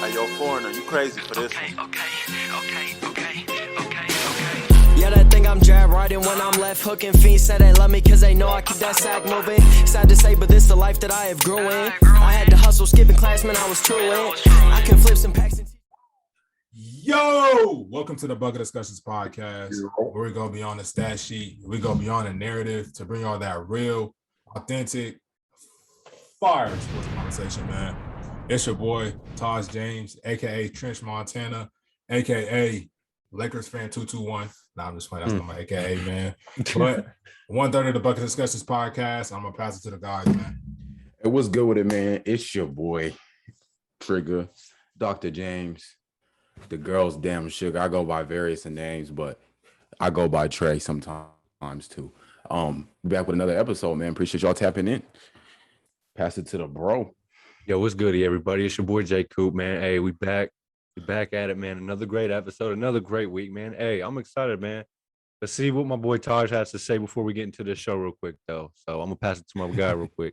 Hey, yo, foreigner, you crazy for this one. Yeah, they think I'm jab riding when I'm left hooking. Fiends say they love me cause they know I keep that sack moving. Sad to say, but this the life that I have grew in. I had to hustle, skipping class, man, I was true in. I can flip some packs and... Yo, welcome to the Bucket Discussions podcast, where we go beyond the stat sheet. We go beyond the narrative to bring all that real, authentic, fire sports conversation, man. It's your boy, Taj James, a.k.a. Trench Montana, a.k.a. Lakers fan 221. Nah, I'm just playing. That's not my a.k.a., man. But 1/3 of the Bucket Discussions podcast. I'm going to pass it to the guys, man. Hey, what's good with it, man? It's your boy, Trigger, Dr. James, the girl's damn sugar. I go by various names, but I go by Trey sometimes too. Back with another episode, man. Appreciate y'all tapping in. Pass it to the bro. Yo, what's good, everybody? It's your boy J Coop, man. Hey, we back. We back at it, man. Another great episode, another great week, man. Hey, I'm excited, man. Let's see what my boy Taj has to say before we get into this show real quick, though. So I'm gonna pass it to my guy real quick.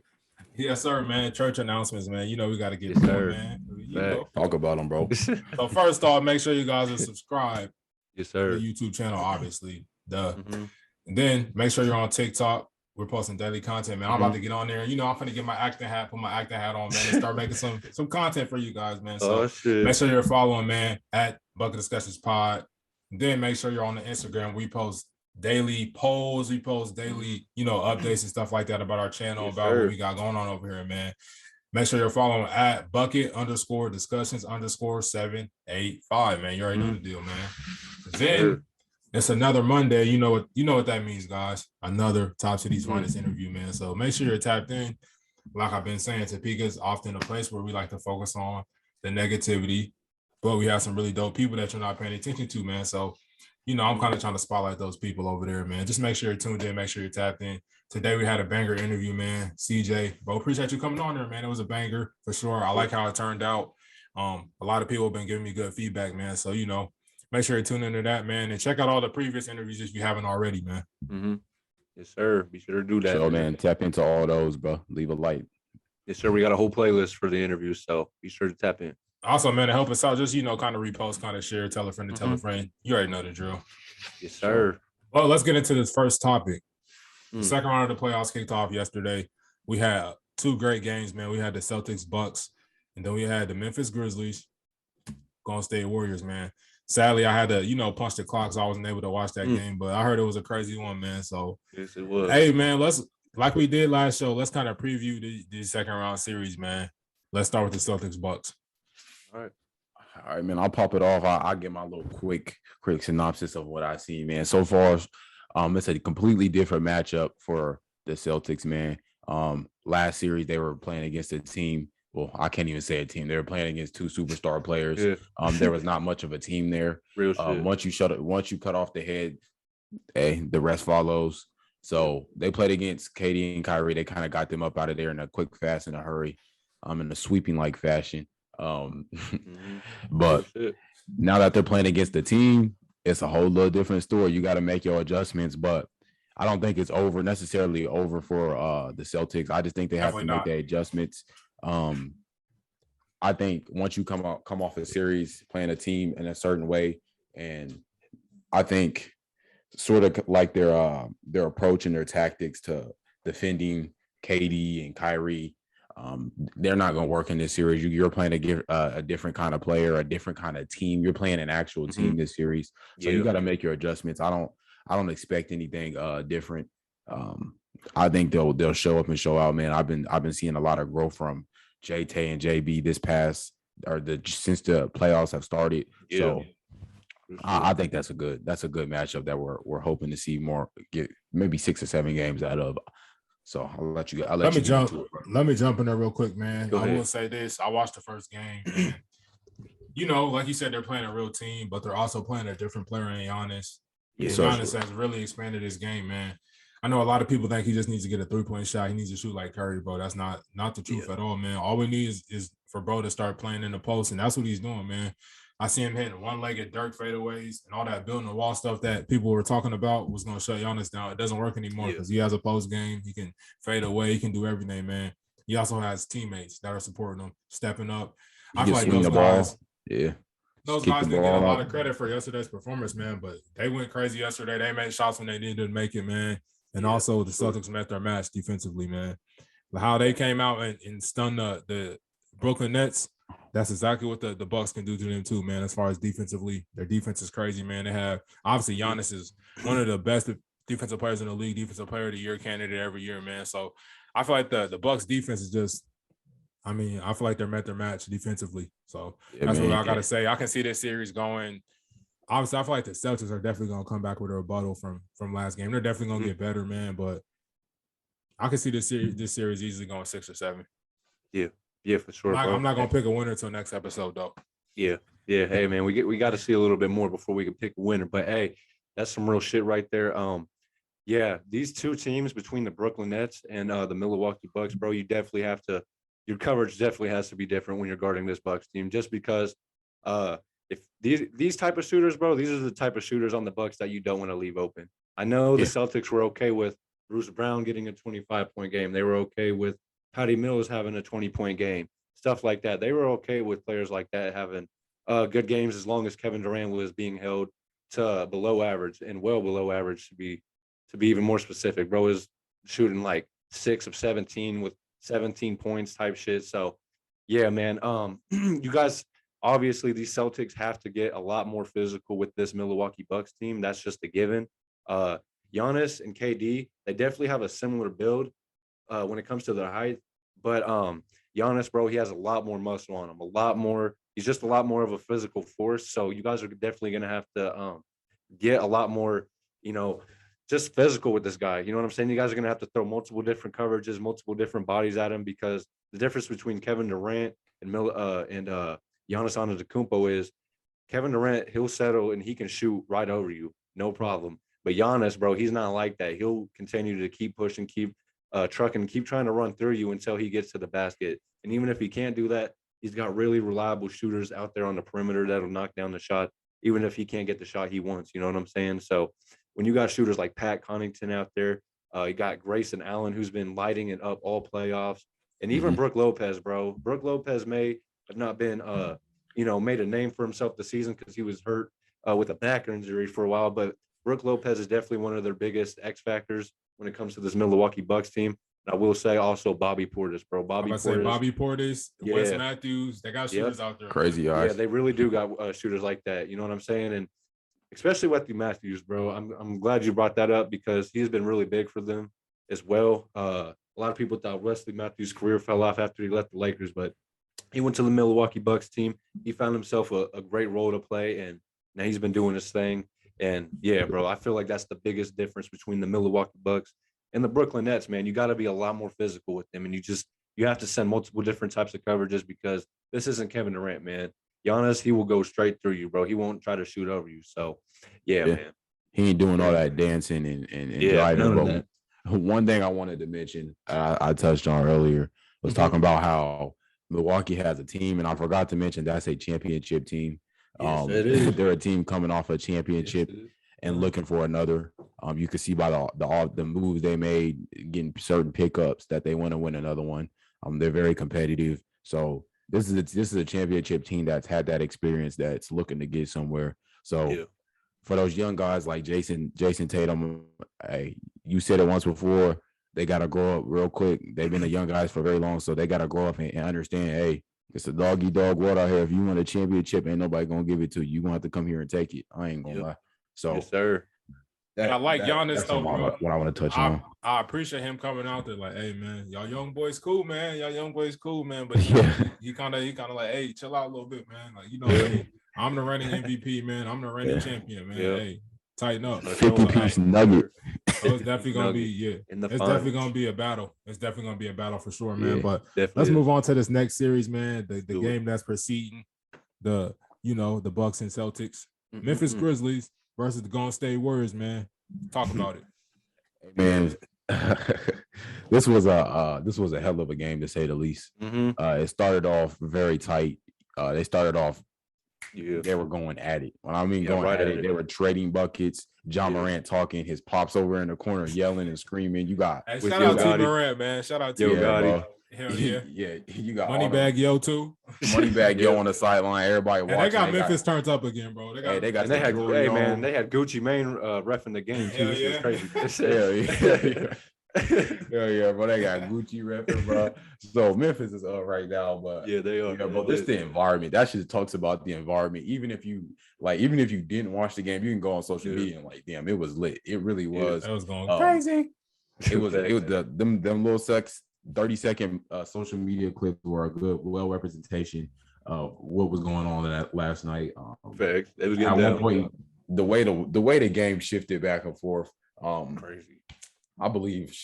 Yes, sir, man. Church announcements, man. You know we got to get Yes, going, sir. man. Talk about them, bro. So first off, make sure you guys are subscribed Yes, to sir. the YouTube channel, obviously. Mm-hmm. And then make sure you're on TikTok. We're posting daily content, man. I'm about to get on there. You know, I'm going to get my acting hat, put my acting hat on, man, and start making some content for you guys, man. So Shit. make sure you're following, man, at Bucket Discussions Pod. Then make sure you're on the Instagram. We post daily polls. We post daily, updates and stuff like that about our channel, Yes, about sir. what we got going on over here, man. Make sure you're following at Bucket_Discussions_785, man. You already know the deal, man. Then it's another Monday. You know what that means, guys. Another Top City's Finest interview, man. So make sure you're tapped in. Like I've been saying, Topeka is often a place where we like to focus on the negativity, but we have some really dope people that you're not paying attention to, man. So, I'm kind of trying to spotlight those people over there, man. Just make sure you're tuned in. Make sure you're tapped in. Today we had a banger interview, man. CJ, bro, appreciate you coming on there, man. It was a banger for sure. I like how it turned out. A lot of people have been giving me good feedback, man. So, make sure you tune into that, man. And check out all the previous interviews if you haven't already, man. Mm-hmm. Yes, sir. Be sure to do that. So, man, tap into all those, bro. Leave a like. Yes, sir. We got a whole playlist for the interview, so be sure to tap in. Also, man, to help us out, just, kind of repost, kind of share, tell a friend to tell a friend. You already know the drill. Yes, sir. Well, let's get into this first topic. The second round of the playoffs kicked off yesterday. We had two great games, man. We had the Celtics, Bucks, and then we had the Memphis Grizzlies, Golden State Warriors, man. Sadly, I had to, punch the clock, so I wasn't able to watch that game. But I heard it was a crazy one, man. So, yes, it was. Hey, man, like we did last show, let's kind of preview the second round series, man. Let's start with the Celtics, Bucks. All right, man. I'll pop it off. I'll get my little quick synopsis of what I see, man. So far, it's a completely different matchup for the Celtics, man. Last series they were playing against a team. Well, I can't even say a team. They were playing against two superstar players. Yeah. There was not much of a team there. Real shit. Once you cut off the head, the rest follows. So they played against KD and Kyrie. They kind of got them up out of there in a quick, fast, in a hurry, in a sweeping-like fashion. But now that they're playing against the team, it's a whole little different story. You got to make your adjustments, but I don't think it's necessarily over for the Celtics. I just think they have to make their adjustments. I think once you come off a series playing a team in a certain way, and I think sort of like their approach and their tactics to defending KD and Kyrie, they're not going to work in this series. You're playing a different kind of player, a different kind of team. You're playing an actual team this series, so you got to make your adjustments. I don't expect anything different. I think they'll show up and show out, man. I've been seeing a lot of growth from JT and JB since the playoffs have started. Yeah. So I think that's a good matchup that we're hoping to see more, get maybe 6 or 7 games out of. So let me jump in there real quick, man. I will say this. I watched the first game. Like you said, they're playing a real team, but they're also playing a different player in Giannis. Yes, Giannis has really expanded his game, man. I know a lot of people think he just needs to get a 3-point shot. He needs to shoot like Curry, bro. That's not the truth at all, man. All we need is for bro to start playing in the post, and that's what he's doing, man. I see him hitting one-legged Dirk fadeaways and all that building the wall stuff that people were talking about was going to shut Giannis down. It doesn't work anymore because he has a post game. He can fade away. He can do everything, man. He also has teammates that are supporting him, stepping up. I feel like those guys Yeah. Those Keep guys the didn't get a ball lot up. of credit for yesterday's performance, man, but they went crazy yesterday. They made shots when they needed to make it, man. And also the Celtics met their match defensively, man. But how they came out and stunned the Brooklyn Nets, that's exactly what the Bucks can do to them too, man. As far as defensively, their defense is crazy, man. They have obviously Giannis is one of the best defensive players in the league, defensive player of the year candidate every year, man. So I feel like the Bucks defense is just, I feel like they're met their match defensively. So that's what I gotta say. I can see this series going. Obviously, I feel like the Celtics are definitely gonna come back with a rebuttal from last game. They're definitely gonna get better, man. But I can see this series easily going 6 or 7. Yeah, for sure. I'm not gonna pick a winner until next episode, though. Yeah. Hey, man, we got to see a little bit more before we can pick a winner. But hey, that's some real shit right there. Yeah, these two teams between the Brooklyn Nets and the Milwaukee Bucks, bro, you definitely have to. Your coverage definitely has to be different when you're guarding this Bucks team, just because if these type of shooters, bro, these are the type of shooters on the Bucks that you don't want to leave open. I know the Celtics were okay with Bruce Brown getting a 25-point game. They were okay with Patty Mills having a 20-point game, stuff like that. They were okay with players like that having good games as long as Kevin Durant was being held to below average and well below average to be even more specific. Bro is shooting like 6 of 17 with 17 points type shit. So yeah, man. You guys, obviously these Celtics have to get a lot more physical with this Milwaukee Bucks team. That's just a given. Giannis and KD, they definitely have a similar build when it comes to their height. But Giannis, bro, he has a lot more muscle on him, a lot more. He's just a lot more of a physical force. So you guys are definitely going to have to get a lot more, just physical with this guy. You know what I'm saying? You guys are going to have to throw multiple different coverages, multiple different bodies at him, because the difference between Kevin Durant and Giannis Antetokounmpo is Kevin Durant, he'll settle and he can shoot right over you, no problem. But Giannis, bro, he's not like that. He'll continue to keep pushing, keep trucking, keep trying to run through you until he gets to the basket. And even if he can't do that, he's got really reliable shooters out there on the perimeter that'll knock down the shot, even if he can't get the shot he wants. You know what I'm saying? So when you got shooters like Pat Connaughton out there, you got Grayson Allen, who's been lighting it up all playoffs, and even Brook Lopez, bro. Brook Lopez may have not been, made a name for himself this season because he was hurt with a back injury for a while, but Brook Lopez is definitely one of their biggest X factors when it comes to this Milwaukee Bucks team. And I will say also Bobby Portis, bro. Bobby Portis, Wes Matthews, they got shooters out there. Crazy eyes. Yeah, they really do got shooters like that. You know what I'm saying? And especially Wesley Matthews, bro. I'm glad you brought that up because he's been really big for them as well. A lot of people thought Wesley Matthews' career fell off after he left the Lakers, but he went to the Milwaukee Bucks team. He found himself a great role to play, and now he's been doing his thing. And yeah, bro, I feel like that's the biggest difference between the Milwaukee Bucks and the Brooklyn Nets, man. You got to be a lot more physical with them, and you have to send multiple different types of coverages because this isn't Kevin Durant, man. Giannis, he will go straight through you, bro. He won't try to shoot over you. So, yeah. Man. He ain't doing all that dancing and driving. Bro. One thing I wanted to mention, I touched on earlier, was talking about how Milwaukee has a team, and I forgot to mention that's a championship team. Yes, it is. They're a team coming off a championship and looking for another. You can see by the moves they made, getting certain pickups, that they want to win another one. They're very competitive. So this is a championship team that's had that experience, that's looking to get somewhere. So for those young guys like Jason Tatum, hey, you said it once before, they got to grow up real quick. They've been the young guys for very long, so they got to grow up and understand, hey, it's a dog-eat-dog world out here. If you want a championship, ain't nobody going to give it to you. You're going to have to come here and take it. I ain't going to lie. So, yes, sir. I like Giannis, though, bro. What I want to touch on. I appreciate him coming out there like, hey, man, y'all young boys cool, man. But he kind of like, hey, chill out a little bit, man. Like, hey, I'm the reigning MVP, man. I'm the reigning champion, man. Hey, tighten up. 50-piece nugget. So it's definitely gonna be definitely gonna be a battle. It's definitely gonna be a battle for sure, man. But let's move on to this next series, man. The game that's preceding the Bucks and Celtics, Memphis Grizzlies versus the Golden State Warriors, man. Talk about it, man. This was a hell of a game, to say the least. It started off very tight. They started off. They were going at it. When I mean going at it, they were trading buckets. John Morant talking, his pops over in the corner yelling and screaming. You got shout out to Morant, man. Shout out to Gotti. Hell yeah. You got Moneybag Yo too. Moneybag Yo on the sideline. Everybody watching. And they got Memphis turned up again, bro. They had they had Gucci Mane refing the game too. This is crazy. Hell yeah, bro. They got Gucci repping, bro. So Memphis is up right now, but yeah, they are. Yeah, but this the environment. That shit talks about the environment. Even if you didn't watch the game, you can go on social media and like, damn, it was lit. It really was. That was going crazy. It was them little 30-second social media clips were a good representation of what was going on in that last night. Fact. It was at one point, the way the game shifted back and forth. Crazy. I believe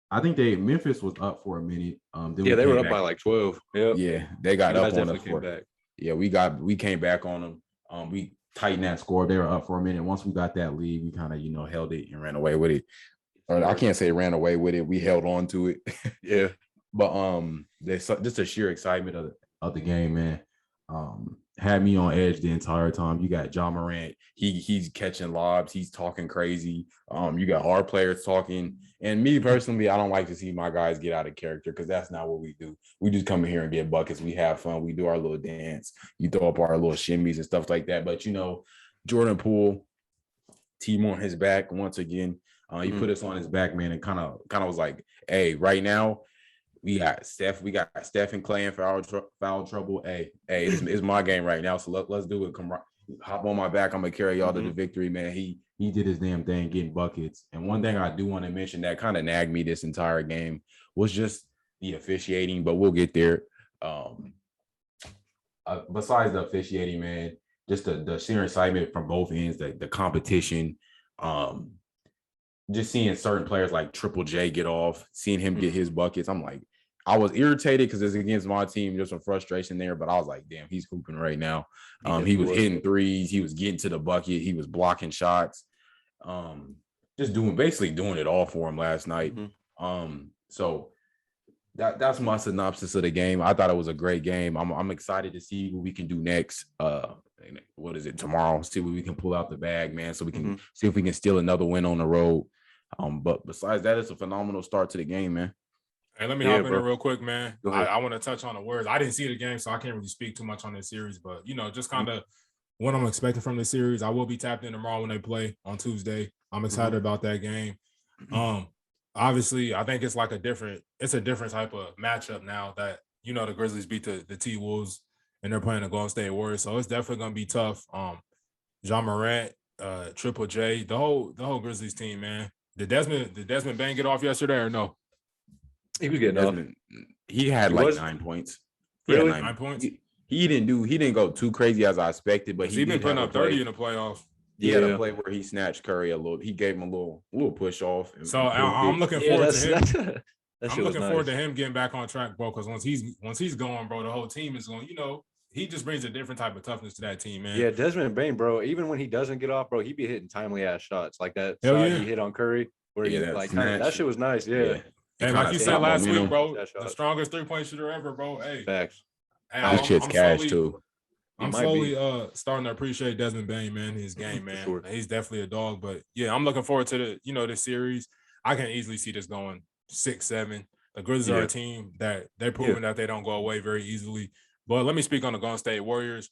I think Memphis was up for a minute. They were up by like 12. Yep. Yeah, they got up on us. Yeah, we came back on them. We tightened that score. They were up for a minute. Once we got that lead, we kind of held it and ran away with it. I can't say ran away with it. We held on to it. Yeah. But there's just a sheer excitement of the game, man. Had me on edge the entire time. You got Ja Morant. He's catching lobs. He's talking crazy. You got our players talking. And me personally, I don't like to see my guys get out of character because that's not what we do. We just come in here and get buckets. We have fun. We do our little dance. You throw up our little shimmies and stuff like that. But, Jordan Poole, team on his back once again. He put us on his back, man, and kind of was like, hey, right now, we got Steph and Clay in foul trouble. Hey, it's my game right now. So let's do it. Come hop on my back. I'm gonna carry y'all to the victory, man. He did his damn thing, getting buckets. And one thing I do want to mention that kind of nagged me this entire game was just the officiating, but we'll get there. Besides the officiating, man, just the sheer excitement from both ends, the competition. Just seeing certain players like Triple J get off, seeing him get his buckets. I'm like, I was irritated because it's against my team. There's some frustration there, but I was like, damn, he's hooping right now. He was hitting threes. He was getting to the bucket. He was blocking shots. Just basically doing it all for him last night. So that's my synopsis of the game. I thought it was a great game. I'm excited to see what we can do next. What is it, tomorrow? See what we can pull out the bag, man, so we can see if we can steal another win on the road. But besides that, it's a phenomenal start to the game, man. Hey, let me hop in there real quick, man. I want to touch on the words. I didn't see the game, so I can't really speak too much on this series. But, just kind of what I'm expecting from this series. I will be tapped in tomorrow when they play on Tuesday. I'm excited about that game. Obviously, I think it's a different type of matchup now that, the Grizzlies beat the T-Wolves and they're playing the Golden State Warriors. So it's definitely going to be tough. Ja Morant, Triple J, the whole Grizzlies team, man. Did Desmond Bain get off yesterday or no? He was getting off. He had 9 points. Really? 9 points? He didn't go too crazy as I expected, but he's been putting up 30 in the playoffs. He had a play where he snatched Curry a little. He gave him a little push off. So I'm looking forward to him. I'm looking forward to him getting back on track, bro. Because once he's going, bro, the whole team is going. He just brings a different type of toughness to that team, man. Yeah, Desmond Bain, bro. Even when he doesn't get off, bro, he be hitting timely ass shots like that. He hit on Curry, where that shit was nice. Yeah. And like you said last week, bro, the strongest 3-point shooter ever, bro. Hey, facts. That shit's cash too. I'm slowly starting to appreciate Desmond Bain, man. His game, man. Sure. He's definitely a dog. But yeah, I'm looking forward to this series. I can easily see this going 6-7. The Grizzlies are a team that they're proving that they don't go away very easily. But let me speak on the Golden State Warriors.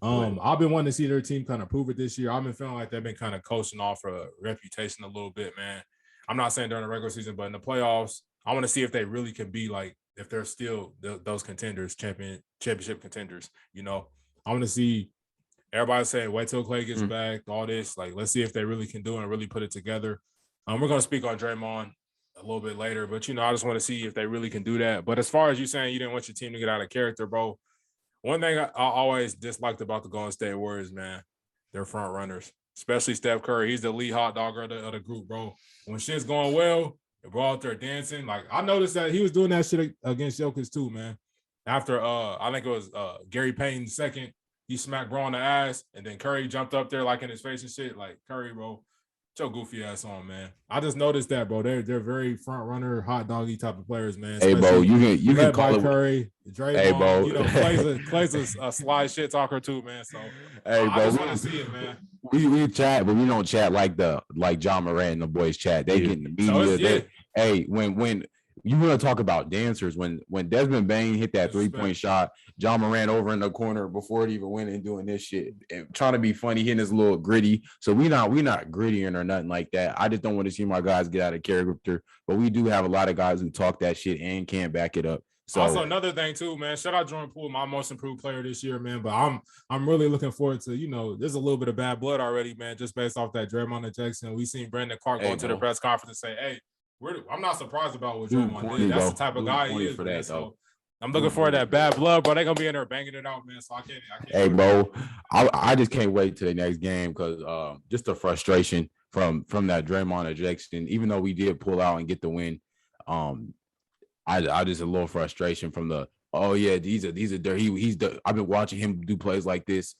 I've been wanting to see their team kind of prove it this year. I've been feeling like they've been kind of coasting off a reputation a little bit, man. I'm not saying during the regular season, but in the playoffs, I want to see if they really can be if they're still those contenders, championship contenders. I want to see everybody saying, wait till Clay gets back, all this. Let's see if they really can do it and really put it together. We're going to speak on Draymond a little bit later, but, I just want to see if they really can do that. But as far as you saying you didn't want your team to get out of character, bro, one thing I always disliked about the Golden State Warriors, man, they're front runners, especially Steph Curry. He's the lead hot dog of the group, bro. When shit's going well, they're out there dancing. I noticed that he was doing that shit against Jokic too, man. After I think it was Gary Payton's second, he smacked bro on the ass, and then Curry jumped up there in his face and shit. Curry, bro, get your goofy ass on, man. I just noticed that, bro. They're very front runner, hot doggy type of players, man. Hey, bro, you can call it Curry, Draymond. Hey, bro, Clay's a sly shit talker too, man. So hey, bro, I just want to see it, man. We chat, but we don't chat like Ja Morant and the boys chat. They get in the media. When you want to talk about dancers when Desmond Bane hit that 3-point shot, John Moran over in the corner before it even went and doing this shit and trying to be funny, hitting his little gritty. So we not grittying or nothing like that. I just don't want to see my guys get out of character, but we do have a lot of guys who talk that shit and can't back it up. So also another thing too, man. Shout out Jordan Poole, my most improved player this year, man. But I'm really looking forward to, there's a little bit of bad blood already, man, just based off that Draymond ejection. We seen Brandon Clark go to the press conference and say, "Hey, I'm not surprised about what Draymond did. That's the type of guy he is." For that, so I'm looking forward to that bad blood, bro. They're gonna be in there banging it out, man. So I can't. Hey, bro, I just can't wait to the next game because just the frustration from that Draymond ejection. Even though we did pull out and get the win, I just a little frustration from the these are I've been watching him do plays like this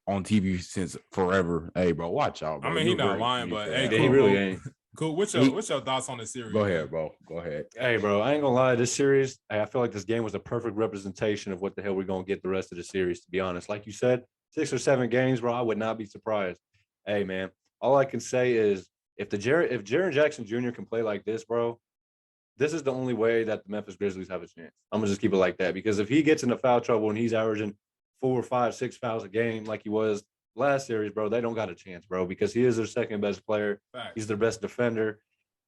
on TV since forever. Hey, bro, watch out, bro. I mean, he's not lying, but hey, he really ain't. Cool. What's your thoughts on the series? Go ahead, bro. Go ahead. Hey, bro, I ain't gonna lie. This series, I feel like this game was a perfect representation of what the hell we're gonna get the rest of the series. To be honest, like you said, 6 or 7 games, bro. I would not be surprised. Hey, man, all I can say is if Jaren Jackson Jr. can play like this, bro, this is the only way that the Memphis Grizzlies have a chance. I'm gonna just keep it like that because if he gets into foul trouble and he's averaging 4, 5, 6 fouls a game like he was last series, bro, they don't got a chance, bro, because he is their second best player. Facts. He's their best defender.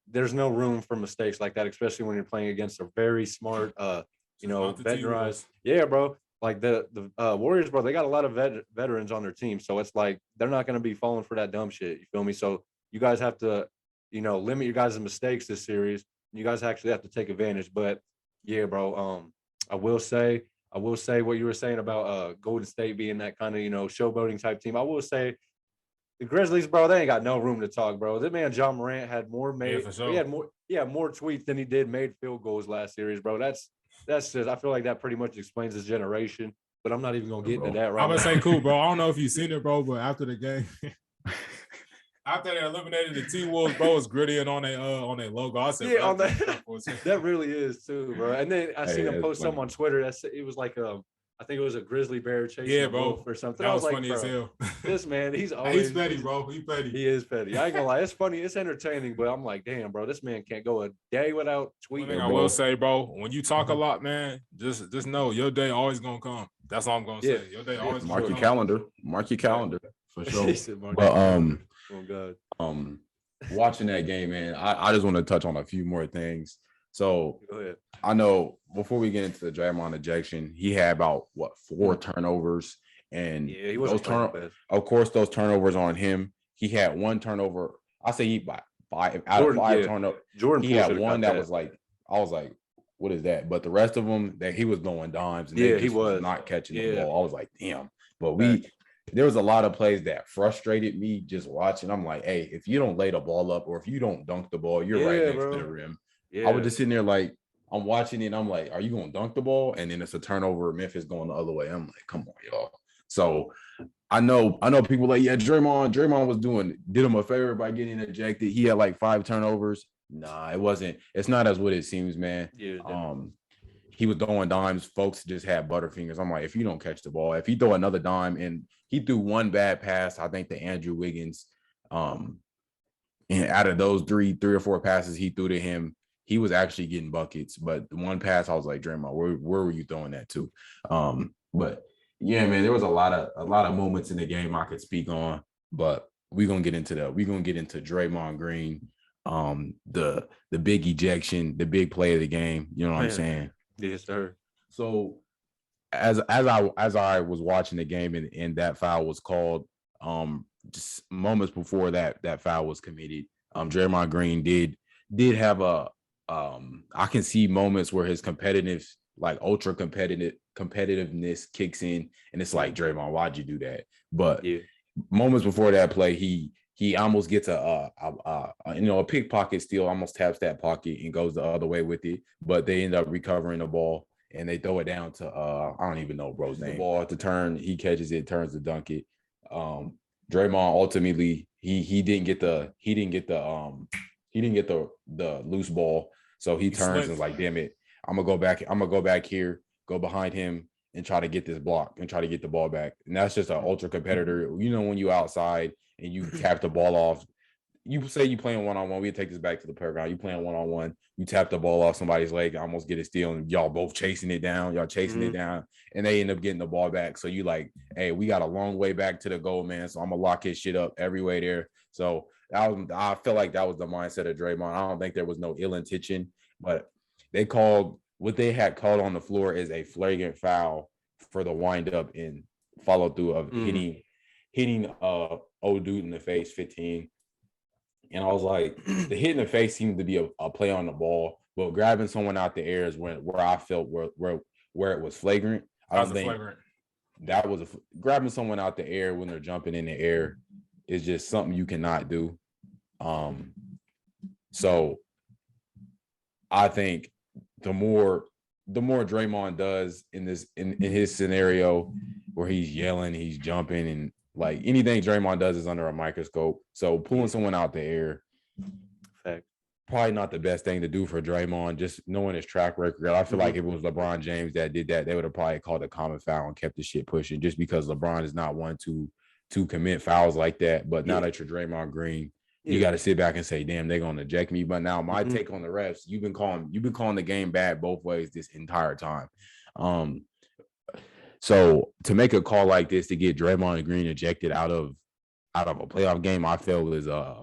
There's no room for mistakes like that, especially when you're playing against a very smart, veteranized. Yeah, bro. Like the Warriors, bro, they got a lot of veterans on their team, so it's like they're not gonna be falling for that dumb shit. You feel me? So you guys have to, limit your guys' mistakes this series. You guys actually have to take advantage. But yeah, bro, I will say what you were saying about Golden State being that kind of, showboating type team. I will say the Grizzlies, bro, they ain't got no room to talk, bro. This man John Morant had more he had more tweets than he did made field goals last series, bro. That's just, I feel like that pretty much explains his generation. But I'm not even gonna get into that right now. I'm gonna say cool, bro. I don't know if you've seen it, bro, but after the game. After they eliminated the T-Wolves, bro, was gritty and on their logo. I said, yeah, on that really is too, bro. And then I seen him post something on Twitter. It was like I think it was a grizzly bear chasing a wolf or something. That was like, funny bro, as hell. This man, he's petty, bro. He's petty. He is petty. I ain't gonna lie, it's funny, it's entertaining, but I'm like, damn, bro, this man can't go a day without tweeting. One thing I will say, bro, when you talk a lot, man, just know your day always gonna come. That's all I'm gonna say. Your day always mark gonna your come. calendar. Mark your calendar for sure. But oh God. Watching that game, man, I just want to touch on a few more things. So go ahead. I know before we get into the Draymond ejection, he had about 4 turnovers, and he was of course those turnovers on him. He had 1 turnover. I say he five out of 5 turnovers. Jordan, he had one that was like, I was like, what is that? But the rest of them, that he was throwing dimes, and he was not catching the ball. I was like, damn. But there was a lot of plays that frustrated me just watching. I'm like, hey, if you don't lay the ball up or if you don't dunk the ball, you're right next to the rim. Yeah. I was just sitting there like, I'm watching it and I'm like, are you going to dunk the ball? And then it's a turnover. Memphis going the other way. I'm like, come on, y'all. So I know people like, yeah, Draymond did him a favor by getting ejected. He had like 5 turnovers. Nah, it wasn't. It's not as what it seems, man. Yeah, he was throwing dimes. Folks just had butterfingers. I'm like, if you don't catch the ball, if he throw another dime, and he threw 1 bad pass, I think, to Andrew Wiggins. And out of those 3 or 4 passes he threw to him, he was actually getting buckets. But the 1 pass, I was like, Draymond, where were you throwing that to? But yeah, man, there was a lot of moments in the game I could speak on. But we're gonna get into that. We're gonna get into Draymond Green, the big ejection, the big play of the game. You know what I'm saying? Yes, sir. So as I was watching the game and that foul was called, just moments before that foul was committed, Draymond Green did have I can see moments where his ultra competitiveness kicks in, and it's like, Draymond, why'd you do that? But moments before that play, he almost gets a pickpocket steal, almost taps that pocket and goes the other way with it, but they end up recovering the ball and they throw it down to I don't even know bro's name. The ball to turn, he catches it, turns to dunk it. Draymond ultimately he didn't get the loose ball, so he turns and is like, damn it, I'm gonna go back here, go behind him and try to get this block and try to get the ball back. And that's just an ultra competitor. You know, when you outside and you cap the ball off, you say you playing one-on-one. We take this back to the playground. You playing one-on-one. You tap the ball off somebody's leg, almost get it steal, and y'all both chasing it down. Y'all chasing it down, and they end up getting the ball back. So you like, hey, we got a long way back to the goal, man. So I'm gonna lock his shit up every way there. So I feel like that was the mindset of Draymond. I don't think there was no ill intention, but they called what they had called on the floor is a flagrant foul for the wind up and follow through of hitting old dude in the face 15. And I was like, the hit in the face seemed to be a play on the ball, but grabbing someone out the air is where I felt where it was flagrant. I don't think that was grabbing someone out the air when they're jumping in the air is just something you cannot do. So I think the more Draymond does in his scenario where he's yelling, he's jumping, and like anything Draymond does is under a microscope. So pulling someone out the air, probably not the best thing to do for Draymond, just knowing his track record. I feel like if it was LeBron James that did that, they would have probably called a common foul and kept the shit pushing, just because LeBron is not one to commit fouls like that. But now that you're Draymond Green, you got to sit back and say, damn, they're going to eject me. But now my take on the refs, you've been calling the game bad both ways this entire time. So to make a call like this to get Draymond Green ejected out of a playoff game, I feel is I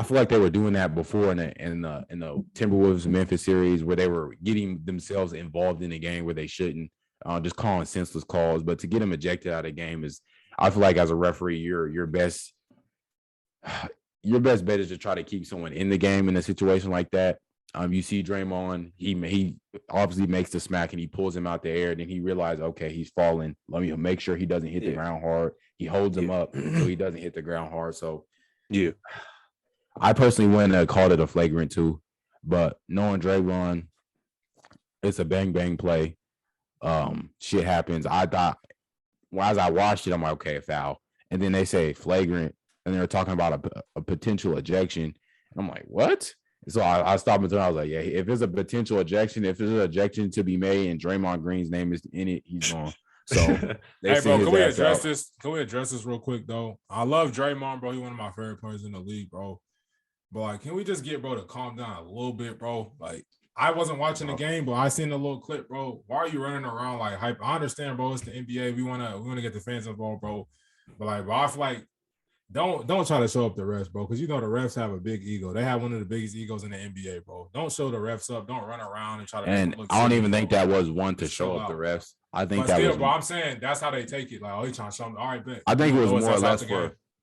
feel like they were doing that before in the Timberwolves Memphis series where they were getting themselves involved in a game where they shouldn't, just calling senseless calls. But to get him ejected out of the game is, I feel like as a referee, your best bet is to try to keep someone in the game in a situation like that. You see Draymond, he obviously makes the smack and he pulls him out the air. Then he realizes, okay, he's falling. Let me make sure he doesn't hit the ground hard. He holds him up so he doesn't hit the ground hard. So I personally wouldn't have called it a flagrant too, but knowing Draymond, it's a bang bang play. Shit happens. I thought, as I watched it, I'm like, okay, foul. And then they say flagrant, and they're talking about a potential ejection. And I'm like, what? So I stopped and I was like, yeah, if there's a potential ejection, if there's an ejection to be made and Draymond Green's name is in it, he's gone. So hey, bro, can we address this? Can we address this real quick though? I love Draymond, bro. He's one of my favorite players in the league, bro. But like, can we just get bro to calm down a little bit, bro? Like, I wasn't watching the game, but I seen the little clip, bro. Why are you running around like hype? I understand, bro. It's the NBA. We wanna get the fans involved, bro. But like, bro, I feel like don't try to show up the refs, bro, because you know the refs have a big ego. They have one of the biggest egos in the NBA, bro. Don't show the refs up. Don't run around and try to. And I don't even think that was one to show up the refs. I think but that still, was. Bro, I'm saying that's how they take it. Like, oh, he's trying to show them. All right, bet. I think it was more or less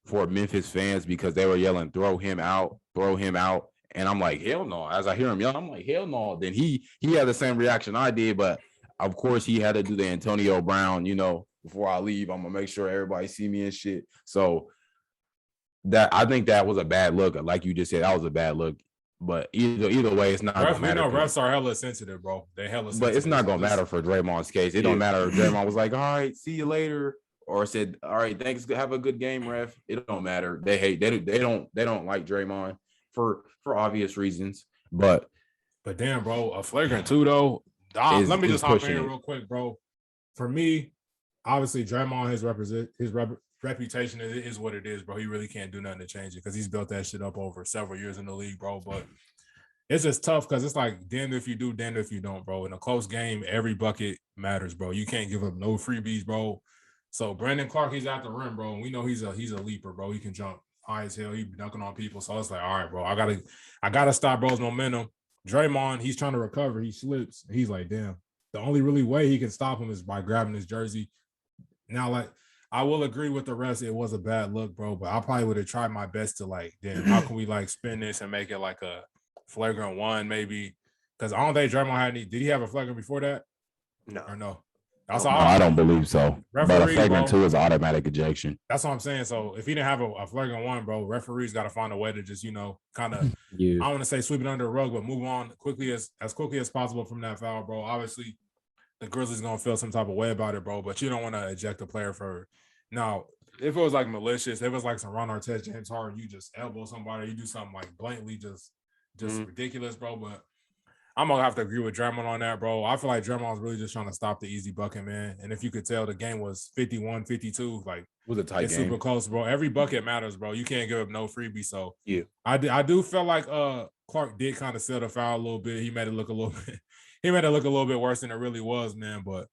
for Memphis fans because they were yelling, "Throw him out! Throw him out!" And I'm like, hell no. As I hear him yelling, I'm like, hell no. Then he had the same reaction I did, but of course he had to do the Antonio Brown. You know, before I leave, I'm gonna make sure everybody see me and shit. So. That I think that was a bad look. Like you just said, that was a bad look. But either way, it's not gonna matter. We know refs are hella sensitive, bro. They hella sensitive. But it's not gonna matter for Draymond's case. It don't matter if Draymond was like, all right, see you later, or said, all right, thanks, have a good game, ref. It don't matter. They don't like Draymond for obvious reasons. But damn, bro, a flagrant too though. Let me just hop in real quick, bro. For me, obviously Draymond, his reputation is what it is, bro. He really can't do nothing to change it because he's built that shit up over several years in the league, bro. But it's just tough because it's like damned if you do, damned if you don't, bro. In a close game, every bucket matters, bro. You can't give up no freebies, bro. So Brandon Clark, he's at the rim, bro. And we know he's a leaper, bro. He can jump high as hell. He be dunking on people. So it's like, all right, bro. I gotta stop bro's momentum. Draymond, he's trying to recover. He slips. He's like, damn. The only really way he can stop him is by grabbing his jersey. Now, like, I will agree with the rest. It was a bad look, bro, but I probably would have tried my best to like, damn, how can we like spin this and make it like a flagrant one, maybe? Because I don't think Draymond had any. Did he have a flagrant before that? No. Or no? No, I don't believe so. Referee, but a flagrant two is automatic ejection. That's what I'm saying. So if he didn't have a flagrant one, bro, referees got to find a way to just, kind of, I don't want to say sweep it under the rug, but move on as quickly as possible from that foul, bro. Obviously, the Grizzlies going to feel some type of way about it, bro, but you don't want to eject a player for – now, if it was like malicious, if it was like some Ron Artest, James Harden, you just elbow somebody, you do something like blatantly just ridiculous, bro. But I'm gonna have to agree with Draymond on that, bro. I feel like Draymond's really just trying to stop the easy bucket, man. And if you could tell, the game was 51-52. Like, It was a tight it's game. super close, bro. Every bucket matters, bro. You can't give up no freebie. So Yeah. I do feel like Clark did kind of sell the foul a little bit. He made it look a little bit. He made it look a little bit worse than it really was, man. But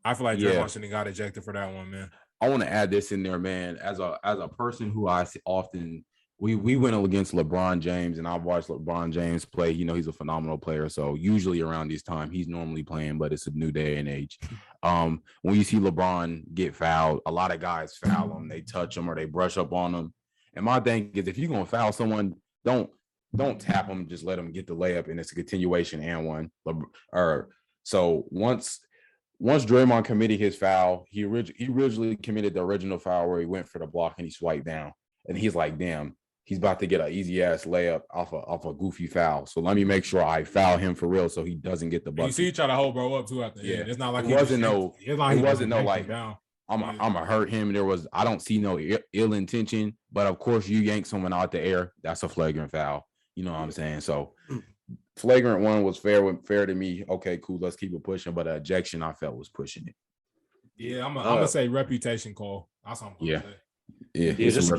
I feel like Draymond shouldn't have got ejected for that one, man. I want to add this in there, man. As a person who I see often, we went against LeBron James, and I've watched LeBron James play. You know, he's a phenomenal player. So usually around this time, he's normally playing, but it's a new day and age. When you see LeBron get fouled, a lot of guys foul him. They touch him or they brush up on him. And my thing is, if you're gonna foul someone, don't tap him. Just let him get the layup, and it's a continuation and one. So once Draymond committed his foul, he originally committed the original foul where he went for the block and he swiped down, and he's like, damn. He's about to get an easy ass layup off a goofy foul. So let me make sure I foul him for real so he doesn't get the bucket. You see, he try to hold bro up too at the end. It's not like it wasn't like down. I'm gonna hurt him. I don't see no ill intention, but of course you yank someone out the air. That's a flagrant foul. You know what I'm saying? So flagrant one was fair to me. Okay, cool. Let's keep it pushing. But an ejection I felt was pushing it. Yeah, I'm gonna say reputation call. That's what I'm gonna say. Yeah, just to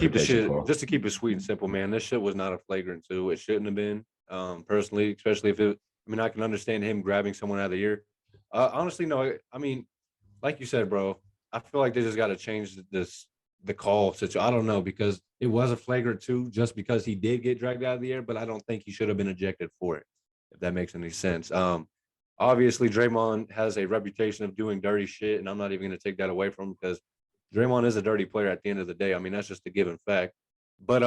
keep it sweet and simple, man. This shit was not a flagrant two. It shouldn't have been. Personally, especially if it. I mean, I can understand him grabbing someone out of the ear. Honestly, no. I mean, like you said, bro. I feel like they just got to change the call situation. I don't know, because it was a flagrant two just because he did get dragged out of the air, but I don't think he should have been ejected for it. If that makes any sense. Obviously, Draymond has a reputation of doing dirty shit, and I'm not even going to take that away from him because Draymond is a dirty player at the end of the day. I mean, that's just a given fact. But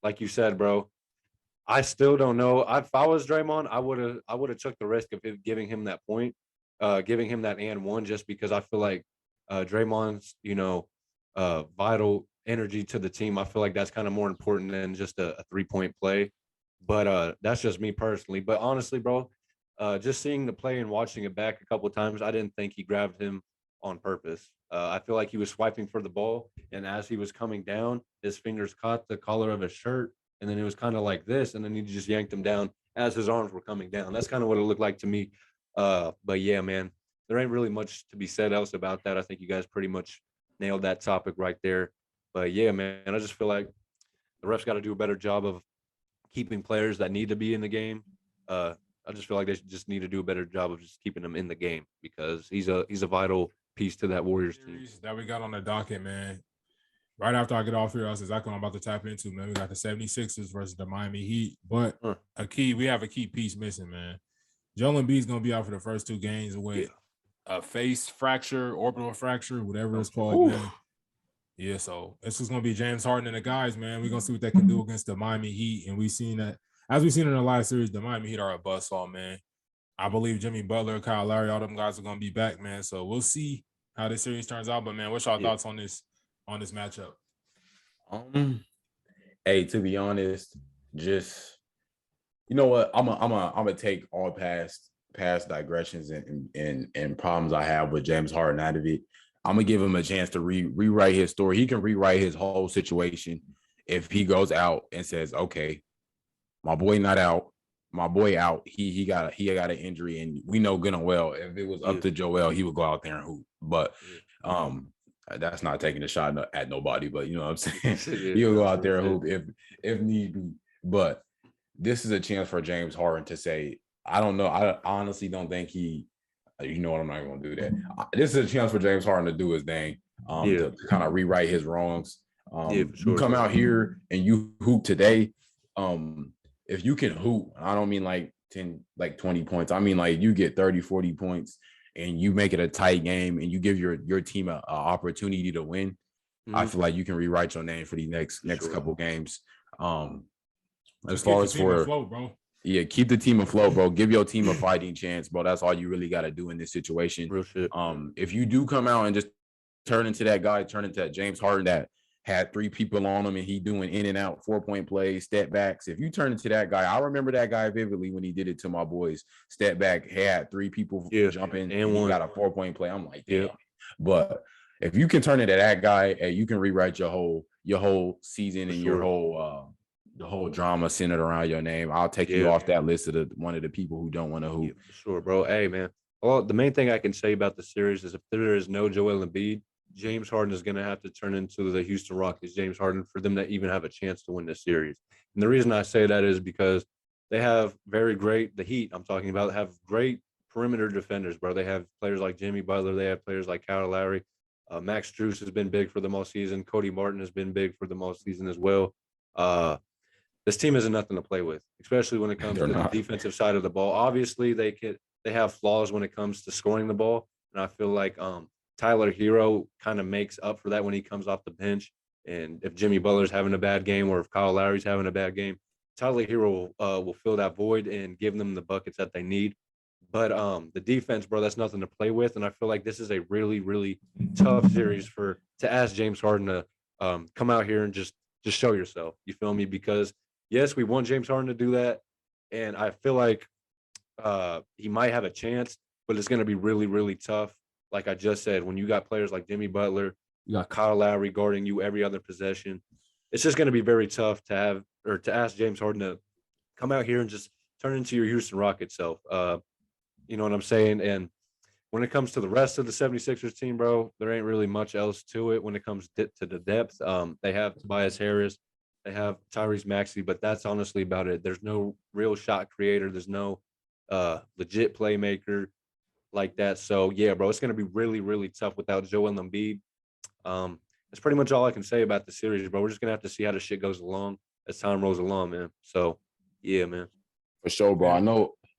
like you said, bro, I still don't know. If I was Draymond, I would have took the risk of giving him that point, giving him that and one, just because I feel like Draymond's, vital energy to the team. I feel like that's kind of more important than just a 3-point play. But that's just me personally. But honestly, bro, just seeing the play and watching it back a couple of times, I didn't think he grabbed him on purpose. I feel like he was swiping for the ball, and as he was coming down, his fingers caught the collar of his shirt, and then it was kind of like this, and then he just yanked him down as his arms were coming down. That's kind of what it looked like to me. But yeah, man, there ain't really much to be said else about that. I think you guys pretty much nailed that topic right there. But yeah, man, I just feel like the refs got to do a better job of keeping players that need to be in the game. I just feel like they just need to do a better job of just keeping them in the game, because he's a vital piece to that Warriors team that we got on the docket, man. Right after I get off here, that's exactly what I'm about to tap into, man. We got the 76ers versus the Miami Heat, but we have a key piece missing, man. Joel Embiid's gonna be out for the first 2 games with a face fracture, orbital fracture, whatever it's called, man. Yeah, so it's just gonna be James Harden and the guys, man. We're gonna see what they can do against the Miami Heat, and we've seen that, as we've seen in the last series, the Miami Heat are a buzzsaw, man. I believe Jimmy Butler, Kyle Lowry, all them guys are gonna be back, man. So we'll see how this series turns out. But man, what's your thoughts on this matchup? Hey, to be honest, just you know what, I'm gonna take all past digressions and problems I have with James Harden out of it. I'm gonna give him a chance to rewrite his story. He can rewrite his whole situation if he goes out and says, "Okay, my boy not out." My boy out. He got an injury, and we know good and well if it was up to Joel, he would go out there and hoop. But that's not taking a shot at nobody. But you know what I'm saying. He'll go out there and hoop if need be. But this is a chance for James Harden to say, I don't know. I honestly don't think he. You know what? I'm not even gonna do that. This is a chance for James Harden to do his thing. To kind of rewrite his wrongs. You come out here and you hoop today. If you can hoop, I don't mean like 20 points. I mean like you get 30, 40 points and you make it a tight game and you give your team a opportunity to win. I feel like you can rewrite your name for the next couple games. As far as for afloat, bro. Yeah, keep the team afloat, bro. Give your team a fighting chance, bro. That's all you really got to do in this situation. Real shit. If you do come out and just turn into that James Harden that had 3 people on him and he doing in and out 4-point plays, step backs. If you turn into that guy, I remember that guy vividly when he did it to my boys. Step back, had 3 people jumping and he got a 4-point play. I'm like, damn. But if you can turn into that guy, and you can rewrite your whole season and your whole the whole drama centered around your name. I'll take you off that list of one of the people who don't want to hoop. Yeah, for sure, bro. Hey, man. Well, the main thing I can say about the series is if there is no Joel Embiid, James Harden is going to have to turn into the Houston Rockets, James Harden, for them to even have a chance to win this series. And the reason I say that is because they have the Heat I'm talking about, have great perimeter defenders, bro. They have players like Jimmy Butler. They have players like Kyle Lowry. Max Strus has been big for them all season. Cody Martin has been big for them all season as well. This team isn't nothing to play with, especially when it comes to the defensive side of the ball. Obviously, they have flaws when it comes to scoring the ball, and I feel like Tyler Hero kind of makes up for that when he comes off the bench. And if Jimmy Butler's having a bad game or if Kyle Lowry's having a bad game, Tyler Hero will fill that void and give them the buckets that they need. But the defense, bro, that's nothing to play with. And I feel like this is a really, really tough series to ask James Harden to come out here and just show yourself. You feel me? Because, yes, we want James Harden to do that. And I feel like he might have a chance, but it's going to be really, really tough. Like I just said, when you got players like Jimmy Butler, you got Kyle Lowry guarding you every other possession, it's just going to be very tough to ask James Harden to come out here and just turn into your Houston Rockets self. You know what I'm saying? And when it comes to the rest of the 76ers team, bro, there ain't really much else to it when it comes to the depth. They have Tobias Harris, they have Tyrese Maxey, but that's honestly about it. There's no real shot creator. There's no legit playmaker like that. So, yeah, bro, it's going to be really, really tough without Joel Embiid. That's pretty much all I can say about the series, bro. We're just going to have to see how the shit goes along as time rolls along, man. So, yeah, man. For sure, bro.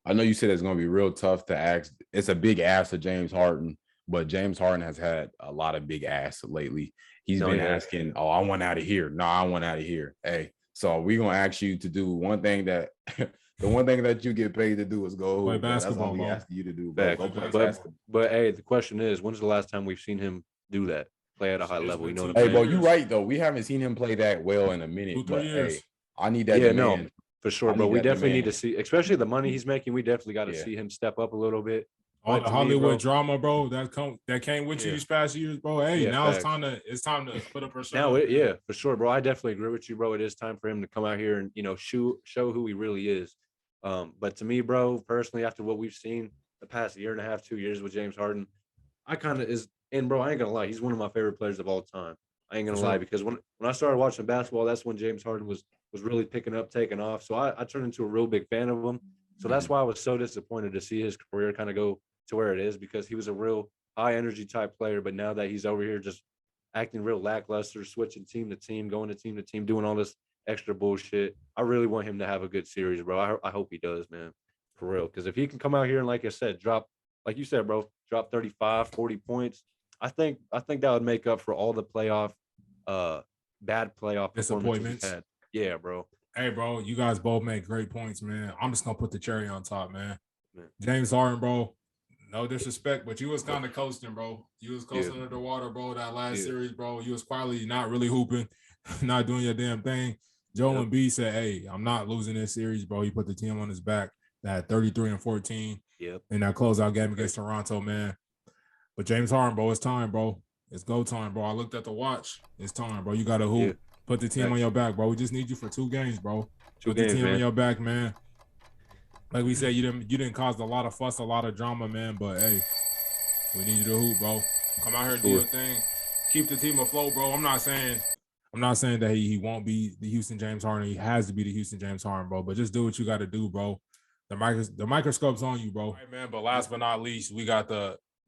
I know you said it's going to be real tough to ask. It's a big ask to James Harden, but James Harden has had a lot of big asks lately. He's been asking, "Oh, I want out of here. No, I want out of here." Hey, so we're going to ask you to do one thing that the one thing that you get paid to do is go play basketball. That's what we ask you to do. But hey, the question is, when's the last time we've seen him do that? Play at a high level. You know what I'm saying? Hey, bro, you're right though. We haven't seen him play that well in a minute. 2-3 years. Hey, I need that. Yeah, no, for sure, bro. We definitely need to see, especially the money he's making. We definitely got to see him step up a little bit. All the Hollywood drama, bro, that came with you these past years, bro. Hey, now facts. it's time to put up a show. Now, for sure, bro. I definitely agree with you, bro. It is time for him to come out here and show who he really is. But to me, bro, personally, after what we've seen the past year and a half, 2 years with James Harden, bro, I ain't gonna lie, he's one of my favorite players of all time. I ain't gonna lie, because when I started watching basketball, that's when James Harden was really picking up, taking off. So I turned into a real big fan of him. So that's why I was so disappointed to see his career kind of go to where it is, because he was a real high energy type player. But now that he's over here just acting real lackluster, switching team to team, going to team, doing all this extra bullshit, I really want him to have a good series, bro. I hope he does, man, for real. Because if he can come out here and, like I said, drop 35, 40 points, I think that would make up for all the bad playoff disappointments. Yeah, bro. Hey, bro, you guys both make great points, man. I'm just gonna put the cherry on top, man. James Harden, bro. No disrespect, but you was kind of coasting, bro. You was coasting under the water, bro. That last series, bro. You was quietly not really hooping, not doing your damn thing. Joel Embiid said, "Hey, I'm not losing this series, bro." He put the team on his back. That 33-14. In that closeout game against Toronto, man. But James Harden, bro, it's time, bro. It's go time, bro. I looked at the watch. It's time, bro. You got to hoop. Yeah. Put the team on your back, bro. We just need you for 2 games, bro. Put the team on your back, man. Like we said, you didn't cause a lot of fuss, a lot of drama, man. But hey, we need you to hoop, bro. Come out here, do your thing. Keep the team afloat, bro. I'm not saying that he won't be the Houston James Harden. He has to be the Houston James Harden, bro. But just do what you got to do, bro. The microscope's on you, bro. Right, man. But last but not least, we got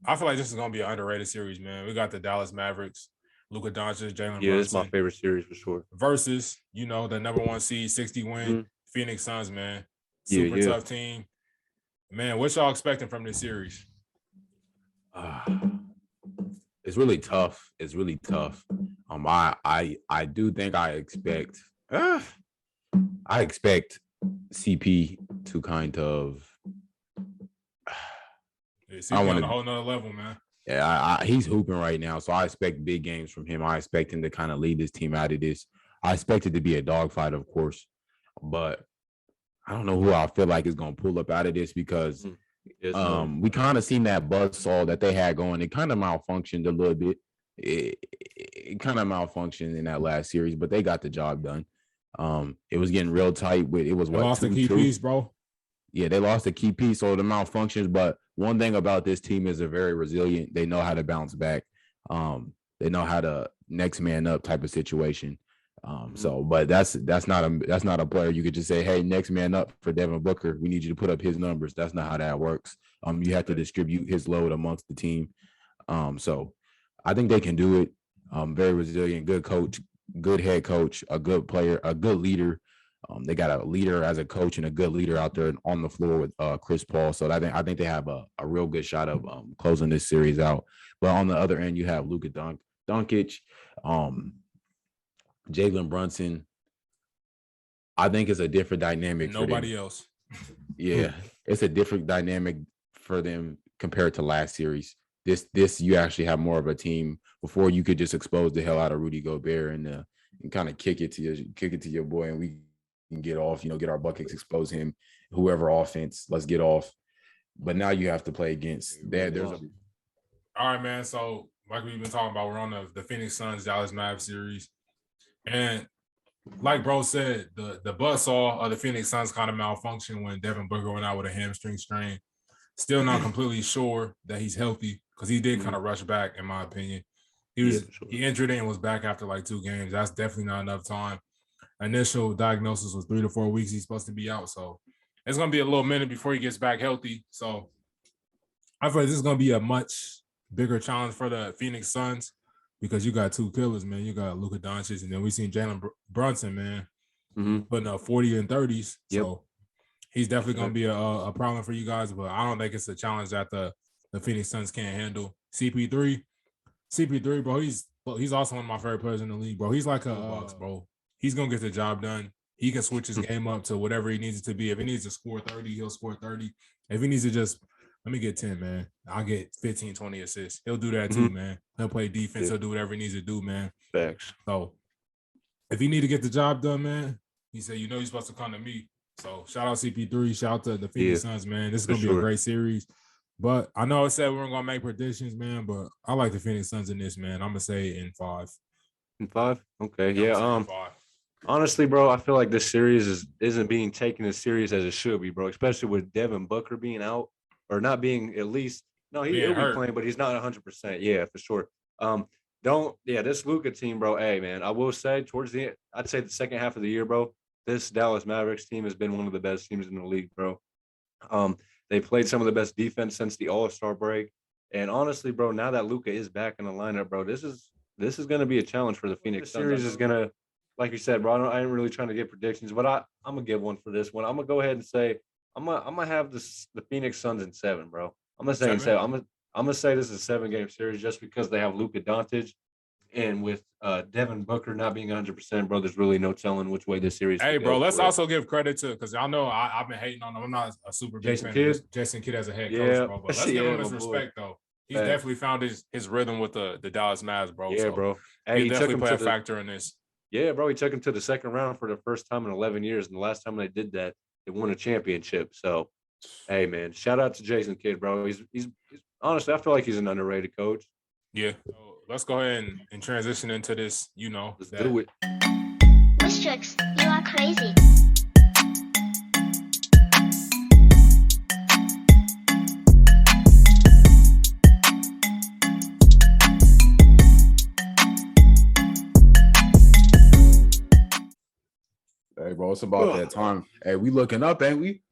I feel like this is gonna be an underrated series, man. We got the Dallas Mavericks, Luka Doncic, Jalen Brunson. Yeah, it's my favorite series for sure. Versus, the number 1 seed, 60-win Phoenix Suns, man. Super tough team. Man, what y'all expecting from this series? It's really tough. It's really tough. I do think I expect CP to kind of. I want a whole nother level, man. Yeah, he's hooping right now, so I expect big games from him. I expect him to kind of lead this team out of this. I expect it to be a dogfight, of course, but I don't know who I feel like is going to pull up out of this, because we kind of seen that buzzsaw that they had going. It kind of malfunctioned a little bit. It kind of malfunctioned in that last series, but they got the job done. It was getting real tight. It was They what, lost a key 2-2? piece, bro. Yeah, they lost a key piece, so the malfunctions. But one thing about this team is they're very resilient. They know how to bounce back. They know how to next man up type of situation. But that's not a player you could just say, hey, next man up for Devin Booker. We need you to put up his numbers. That's not how that works. You have to distribute his load amongst the team. So I think they can do it. Very resilient, good coach, good head coach, a good player, a good leader. They got a leader as a coach and a good leader out there on the floor with Chris Paul. So I think they have a real good shot of closing this series out. But on the other end, you have Luka Doncic, Jalen Brunson. I think it's a different dynamic. Nobody else. Yeah, it's a different dynamic for them compared to last series. This you actually have more of a team. Before, you could just expose the hell out of Rudy Gobert and kind of kick it to your boy, and we can get off. Get our buckets, expose him. Whoever offense, let's get off. But now you have to play against there's a. All right, man. So like we've been talking about, we're on the Phoenix Suns Dallas Mavs series, and like bro said, the buzzsaw of the Phoenix Suns kind of malfunctioned when Devin Booker went out with a hamstring strain. Still not completely sure that he's healthy because he did kind of rush back, in my opinion. He injured it and was back after like 2 games. That's definitely not enough time. Initial diagnosis was 3 to 4 weeks. He's supposed to be out, so it's gonna be a little minute before he gets back healthy. So I feel like this is gonna be a much bigger challenge for the Phoenix Suns because you got 2 killers, man. You got Luka Doncic, and then we seen Jalen Brunson, man, putting up 40 and 30s. Yep. So he's definitely gonna be a problem for you guys, but I don't think it's a challenge that the Phoenix Suns can't handle. CP3, bro, he's also one of my favorite players in the league, bro. He's like a Bucks, bro. He's gonna get the job done. He can switch his game up to whatever he needs it to be. If he needs to score 30, he'll score 30. If he needs to just let me get 10, man, I'll get 15, 20 assists. He'll do that too, man. He'll play defense. He'll do whatever he needs to do, man. Facts. So if he need to get the job done, man, he said, he's supposed to come to me. So shout out CP3, shout out to the Phoenix Suns, man. This is gonna be a great series. But I know I said we weren't gonna make predictions, man. But I like the Phoenix Suns in this, man. I'm gonna say in 5. In 5? Okay, yeah. Honestly, bro, I feel like this series isn't being taken as serious as it should be, bro. Especially with Devin Booker being out or not being at least. No, he'll be playing, but he's not 100%. Yeah, for sure. This Luka team, bro. Hey, man, I will say towards the end, I'd say the second half of the year, bro. This Dallas Mavericks team has been one of the best teams in the league, bro. They played some of the best defense since the All-Star break. And honestly, bro, now that Luka is back in the lineup, bro, this is going to be a challenge for the Phoenix Suns. Series is going to, like you said, bro, I ain't really trying to get predictions, but I'm going to give one for this one. I'm going to go ahead and say I'm going to have the Phoenix Suns in 7, bro. I'm going to say in 7. I'm going to say this is a 7-game series just because they have Luka Doncic. And with Devin Booker not being 100%, bro, there's really no telling which way this series. Hey, bro, let's also give credit to because y'all know I've been hating on him. I'm not a super big fan of Jason Kidd as a head coach, bro. But let's give him his respect though. He's definitely found his rhythm with the Dallas Mavs, bro. Yeah, so bro. Hey, he definitely play a factor in this. Yeah, bro. He took him to the second round for the first time in 11 years, and the last time they did that, they won a championship. So, hey, man, shout out to Jason Kidd, bro. He's honestly, I feel like he's an underrated coach. Yeah. So let's go ahead and transition into this. Let's do it. Mistrix, you are crazy. Hey, bro, it's about that time. Hey, we looking up, ain't we?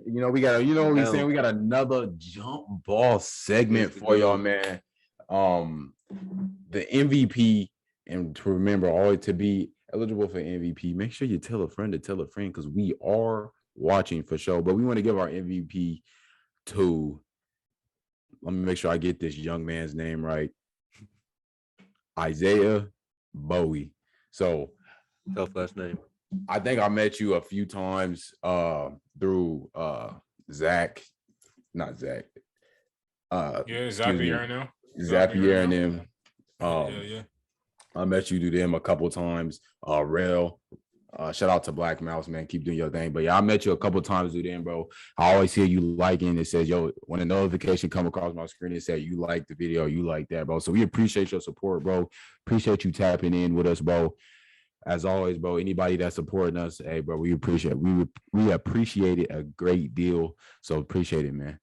We got what we saying. We got another jump ball segment for y'all, man. The MVP, and to remember, always to be eligible for MVP, make sure you tell a friend to tell a friend because we are watching for sure. But we want to give our MVP to. Let me make sure I get this young man's name right. Izaiah Bowie. So. Tough last name. I think I met you a few times through Zach, not Zach. Zapier and them. Zapier and them. Yeah. I met you through them a couple times. Rel. Shout out to Black Mouse, man. Keep doing your thing. But yeah, I met you a couple times through them, bro. I always hear you liking. It says, yo, when a notification come across my screen, it said you like the video, you like that, bro. So we appreciate your support, bro. Appreciate you tapping in with us, bro. as always, bro, anybody that's supporting us, hey, bro, we appreciate it a great deal. So appreciate it, man.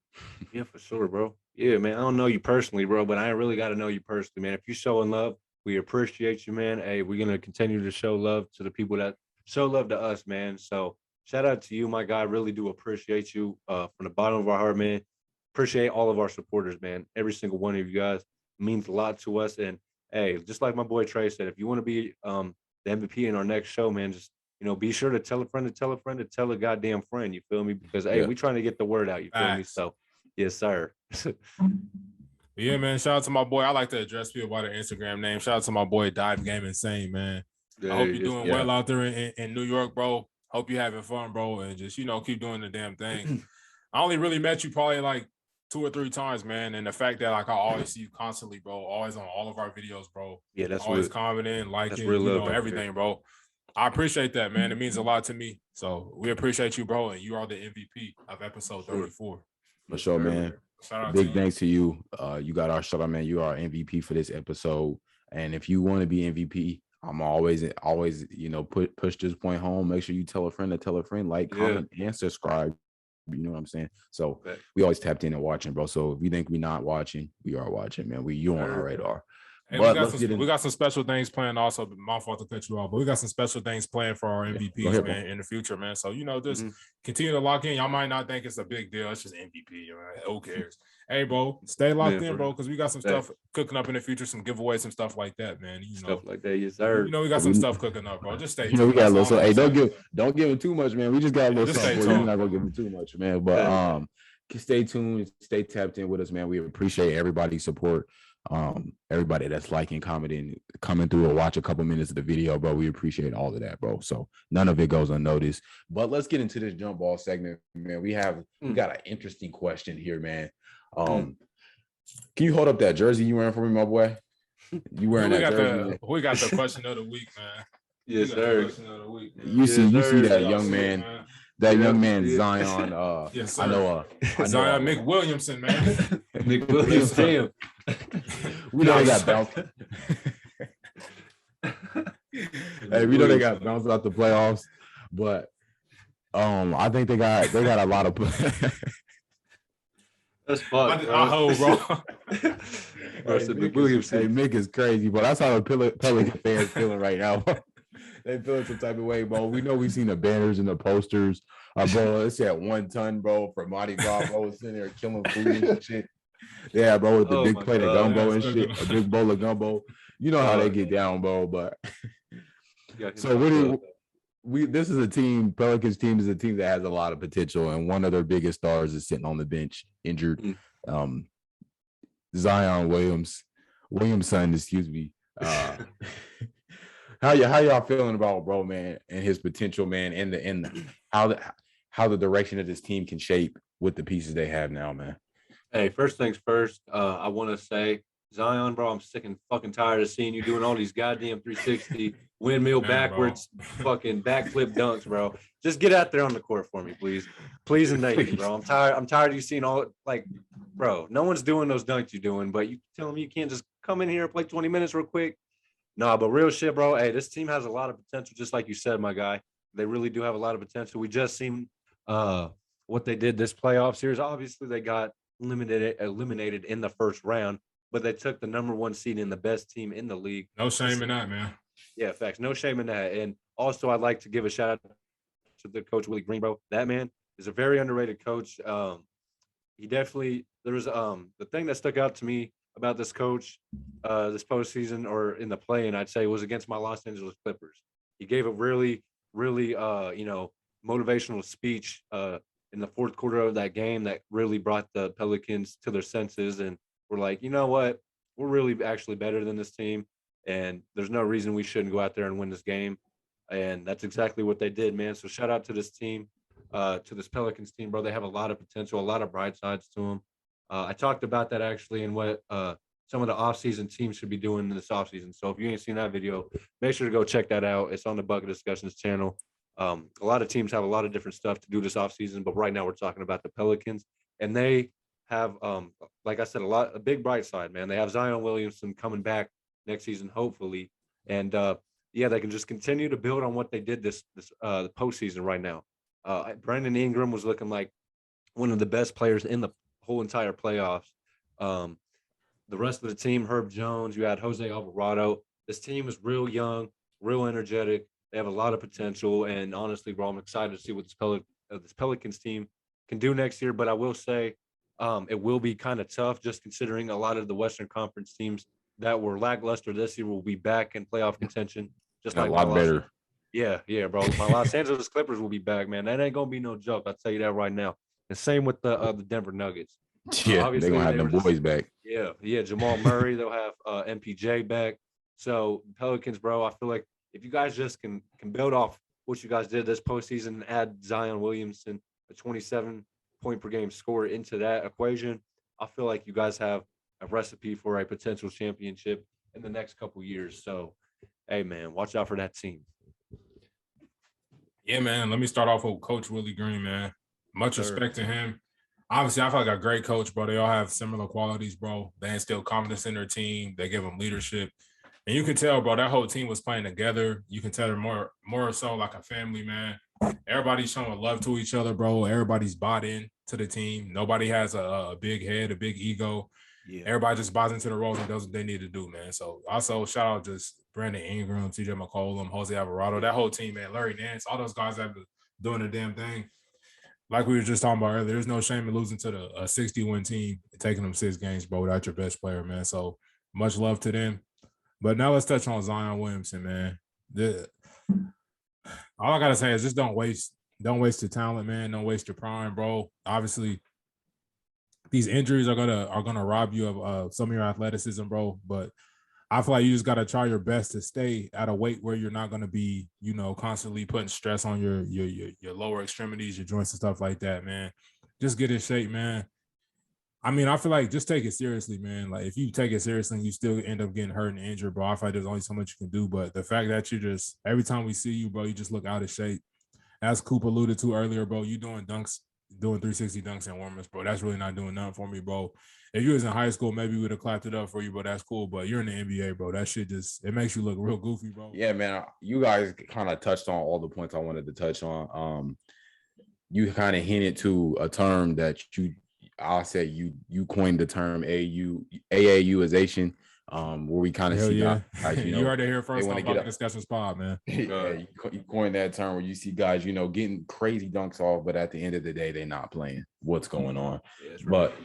Yeah, for sure, bro. Yeah, man. I don't know you personally, bro, but I really got to know you personally, man. If you showing love, we appreciate you, man. Hey, we're gonna continue to show love to the people that show love to us, man. So shout out to you, my guy. Really do appreciate you from the bottom of our heart, man. Appreciate all of our supporters, man. Every single one of you guys means a lot to us. And hey, just like my boy Trey said, if you want to be the MVP in our next show, man, just be sure to tell a friend to tell a friend to tell a goddamn friend. You feel me? Because hey, we trying to get the word out. You feel me? So yes, sir. Yeah, man. Shout out to my boy. I like to address people by their Instagram name. Shout out to my boy Dive Game Insane, man. I hope you're doing well out there in New York, bro. Hope you're having fun, bro, and just keep doing the damn thing. I only really met you probably like 2 or 3 times, man. And the fact that like I always see you constantly, bro, always on all of our videos, bro. Yeah, that's always real. commenting, liking, love, everything, bro. I appreciate that, man. It means a lot to me. So we appreciate you, bro, and you are the MVP of episode 34. For sure, man. Big thanks to you. You got our shout out, man. You are MVP for this episode. And if you want to be MVP, I'm always, push this point home. Make sure you tell a friend to tell a friend, like, comment, and subscribe. You know what I'm saying? So we always tapped in and watching, bro. So if you think we're not watching, we are watching, man. You on our radar. Hey, we got some special things planned also. My fault to cut you off, but we got some special things planned for our MVPs, man, in the future, man. So, just continue to lock in. Y'all might not think it's a big deal. It's just MVP. Who cares? Hey, bro, stay locked in, bro, because we got some stuff cooking up in the future, some giveaways, some stuff like that, man. Stuff like that, yes, sir. We got some stuff cooking up, bro. Just stay tuned. We got a little. So, hey, don't give him too much, man. We just got a little something for you. We're not gonna give him too much, man. But stay tuned, stay tapped in with us, man. We appreciate everybody's support. Everybody that's liking, commenting, coming through or watch a couple minutes of the video, bro. We appreciate all of that, bro. So none of it goes unnoticed. But let's get into this jump ball segment, man. We got an interesting question here, man. Can you hold up that jersey you wearing for me, my boy? You wearing that jersey? We got the question of the week, man. Yes, sir. You see that young man. That young man, Zion. Yes, sir. I know Zion Williamson, man. Williamson. We know they got bounced. Hey, we know they got bounced out the playoffs, but I think they got a lot of. That's fun. I hope, bro. Williamson. Hey, Mick is crazy, but that's how the Pelican fans feeling right now. They feeling some type of way, bro. We know we've seen the banners and the posters. Bro, it's at 1 ton, bro, for Mardi Gras, bro. It's in there killing food and shit. Yeah, bro, with the big plate of gumbo and shit, a big bowl of gumbo. You know how they get down, bro. But so this is a team, Pelicans team is a team that has a lot of potential, and one of their biggest stars is sitting on the bench, injured. Zion Willamson, excuse me. How y'all feeling about bro, man, and his potential, man, and how the direction of this team can shape with the pieces they have now, man? Hey, first things first, I want to say, Zion, bro, I'm sick and fucking tired of seeing you doing all these goddamn 360 windmill backwards, fucking backflip dunks, bro. Just get out there on the court for me, please. Please and thank you, bro. I'm tired of you seeing bro, no one's doing those dunks you're doing, but you telling me you can't just come in here and play 20 minutes real quick? No, but real shit, bro. Hey, this team has a lot of potential, just like you said, my guy. They really do have a lot of potential. We just seen what they did this playoff series. Obviously, they got eliminated in the first round, but they took the #1 seed in the best team in the league. No shame in that, man. Yeah, facts. No shame in that. And also, I'd like to give a shout out to the coach, Willie Green, bro. That man is a very underrated coach. He definitely, there was the thing that stuck out to me about this coach this postseason or in the play-in, I'd say, was against my Los Angeles Clippers. He gave a really, really, motivational speech in the fourth quarter of that game that really brought the Pelicans to their senses. And we're like, you know what? We're really actually better than this team. And there's no reason we shouldn't go out there and win this game. And that's exactly what they did, man. So shout out to this team, to this Pelicans team, bro. They have a lot of potential, a lot of bright sides to them. I talked about that actually in what some of the offseason teams should be doing in this offseason. So if you ain't seen that video, make sure to go check that out. It's on the Bucket Discussions channel. A lot of teams have a lot of different stuff to do this offseason, but right now we're talking about the Pelicans. And they have, like I said, a big bright side, man. They have Zion Williamson coming back next season, hopefully. And yeah, they can just continue to build on what they did this postseason right now. Brandon Ingram was looking like one of the best players in the whole entire playoffs. The rest of the team, Herb Jones, you had Jose Alvarado. This team is real young, real energetic. They have a lot of potential, and honestly, bro, I'm excited to see what this Pelicans team can do next year. But I will say, it will be kind of tough, just considering a lot of the Western Conference teams that were lackluster this year will be back in playoff contention. Just And like a lot better. Yeah, bro. My Los Angeles Clippers will be back, man. That ain't gonna be no joke. I'll tell you that right now. And same with the Denver Nuggets. Yeah, they're gonna have them boys back. Yeah. Jamal Murray, they'll have MPJ back. So Pelicans, bro, I feel like if you guys just can build off what you guys did this postseason and add Zion Williamson, a 27-point per game scorer into that equation, I feel like you guys have a recipe for a potential championship in the next couple years. So, hey, man, watch out for that team. Yeah, man. Let me start off with Coach Willie Green, man. Much respect to him. Obviously, I feel like a great coach, bro. They all have similar qualities, bro. They instill confidence in their team. They give them leadership. And you can tell, bro, that whole team was playing together. You can tell they're more so like a family, man. Everybody's showing love to each other, bro. Everybody's bought in to the team. Nobody has a big head, a big ego. Yeah. Everybody just buys into the roles and does what they need to do, man. So also shout out just Brandon Ingram, TJ McCollum, Jose Alvarado, that whole team, man. Larry Nance, all those guys have been doing their damn thing. Like we were just talking about earlier, there's no shame in losing to the 60-win team and taking them 6 games, bro, without your best player, man. So much love to them. But now let's touch on Zion Williamson, man. All I gotta say is just don't waste your talent, man. Don't waste your prime, bro. Obviously, these injuries are gonna rob you of some of your athleticism, bro. But I feel like you just gotta try your best to stay at a weight where you're not gonna be, constantly putting stress on your lower extremities, your joints and stuff like that, man. Just get in shape, man. I mean, I feel like just take it seriously, man. Like if you take it seriously and you still end up getting hurt and injured, bro, I feel like there's only so much you can do. But the fact that you just every time we see you, bro, you just look out of shape. As Coop alluded to earlier, bro, you doing dunks, doing 360 dunks and warm-ups, bro. That's really not doing nothing for me, bro. If you was in high school, maybe we would have clapped it up for you, bro. That's cool. But you're in the NBA, bro. That shit it makes you look real goofy, bro. Yeah, man. You guys kind of touched on all the points I wanted to touch on. You kind of hinted to a term that I'll say you coined the term AAUization, where we kind of see guys, you heard it here first on the discussion spot, man. Yeah, you coined that term where you see guys, getting crazy dunks off, but at the end of the day, they're not playing. What's going on? Yeah, but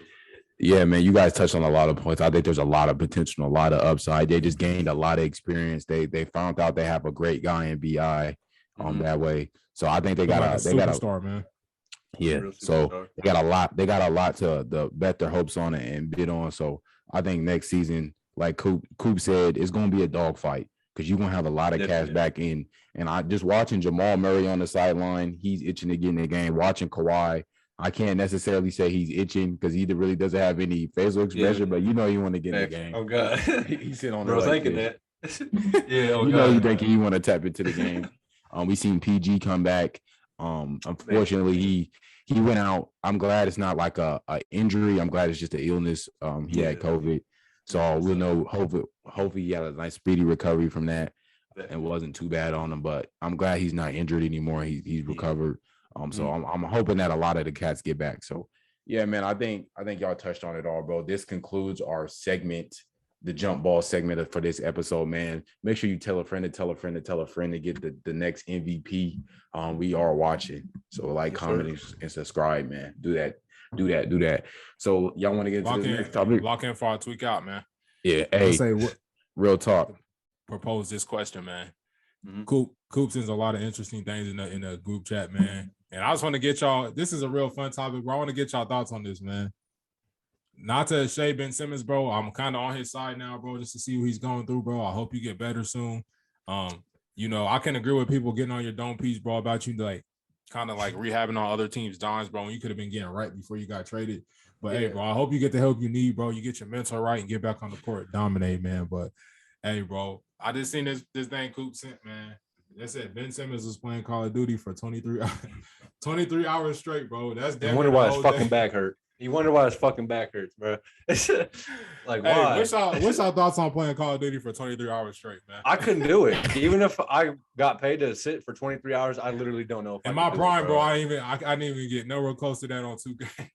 yeah, man, you guys touched on a lot of points. I think there's a lot of potential, a lot of upside. They just gained a lot of experience. They found out they have a great guy in BI that way. So I think they got a superstar, man. Yeah, so they got a lot to bet their hopes on it and bid on. So I think next season, like Coop said, it's going to be a dogfight because you're going to have a lot of cats back in. And I just watching Jamal Murray on the sideline, he's itching to get in the game. Watching Kawhi, I can't necessarily say he's itching because he really doesn't have any facial expression, but you want to get in the game. Oh, God. He's sitting on the right thinking that. Yeah, you thinking you want to tap into the game. We seen PG come back. Unfortunately, he went out. I'm glad it's not like a injury. I'm glad it's just an illness. He had COVID, so we'll know. Hopefully, he had a nice speedy recovery from that, and wasn't too bad on him. But I'm glad he's not injured anymore. He's recovered. So I'm hoping that a lot of the cats get back. So yeah, man, I think y'all touched on it all, bro. This concludes our segment, the jump ball segment for this episode, man. Make sure you tell a friend to tell a friend to tell a friend to get the next MVP. We are watching. So like, comment, and subscribe, man. Do that. So y'all want to get into the next topic? Lock in for our tweak out, man. Yeah. Hey, real talk. Propose this question, man. Coop sends a lot of interesting things in the group chat, man. And I just want to get y'all, this is a real fun topic, bro. I want to get y'all thoughts on this, man. Not to shade Ben Simmons, bro. I'm kind of on his side now, bro, just to see what he's going through, bro. I hope you get better soon. I can agree with people getting on your dome piece, bro, about you like kind of like rehabbing on other teams' dimes, bro. And you could have been getting right before you got traded. But hey, bro, I hope you get the help you need, bro. You get your mental right and get back on the court, dominate, man. But hey, bro, I just seen this thing Coop sent, man. They said Ben Simmons was playing Call of Duty for 23 hours straight, bro. That's I wonder why his fucking back hurt. You wonder why his fucking back hurts, bro. Like, Hey, why? what's y'all thoughts on playing Call of Duty for 23 hours straight, man? I couldn't do it. Even if I got paid to sit for 23 hours, I literally don't know if In I my could do prime, it, bro, I didn't even get nowhere close to that on 2K.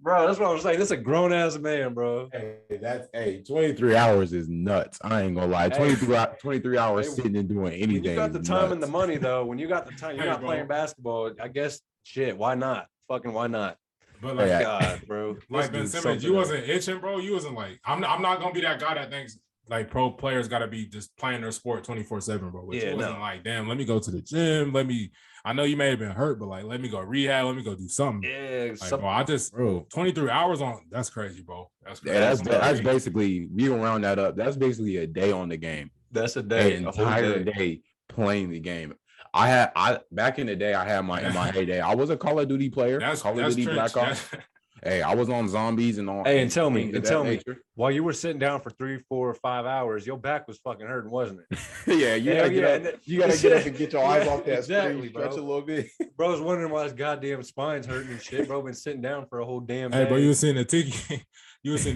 Bro, that's what I'm saying. This a grown ass man, bro. Hey, 23 hours is nuts. I ain't gonna lie. 23 hours sitting and doing anything. When you got the time nuts. and the money, though, when you got the time, you're not playing basketball. I guess shit. Why not? Fucking why not? But like, God, bro. like Ben Simmons, you wasn't itching, bro. You wasn't like, I'm not gonna be that guy that thinks like pro players gotta be just playing their sport 24/7, bro. Which you wasn't like, damn, let me go to the gym. I know you may have been hurt, but like, let me go rehab. Let me go do something. Yeah, like, bro, 23 hours on. That's crazy, bro. That's crazy. Yeah, that's basically, we can round that up. That's basically a day on the game. That's a day, an entire day playing the game. Back in the day, I had in my heyday. I was a Call of Duty player. Call of Duty Black Ops. Hey, I was on zombies and all. Hey, and tell me, while you were sitting down for 3, 4, 5 hours, your back was fucking hurting, wasn't it? Yeah, you gotta get up and get your eyes off that screen, stretch a little bit. Bro, I was wondering why his goddamn spine's hurting and shit. Bro, been sitting down for a whole damn day. Hey, bro, you was seeing the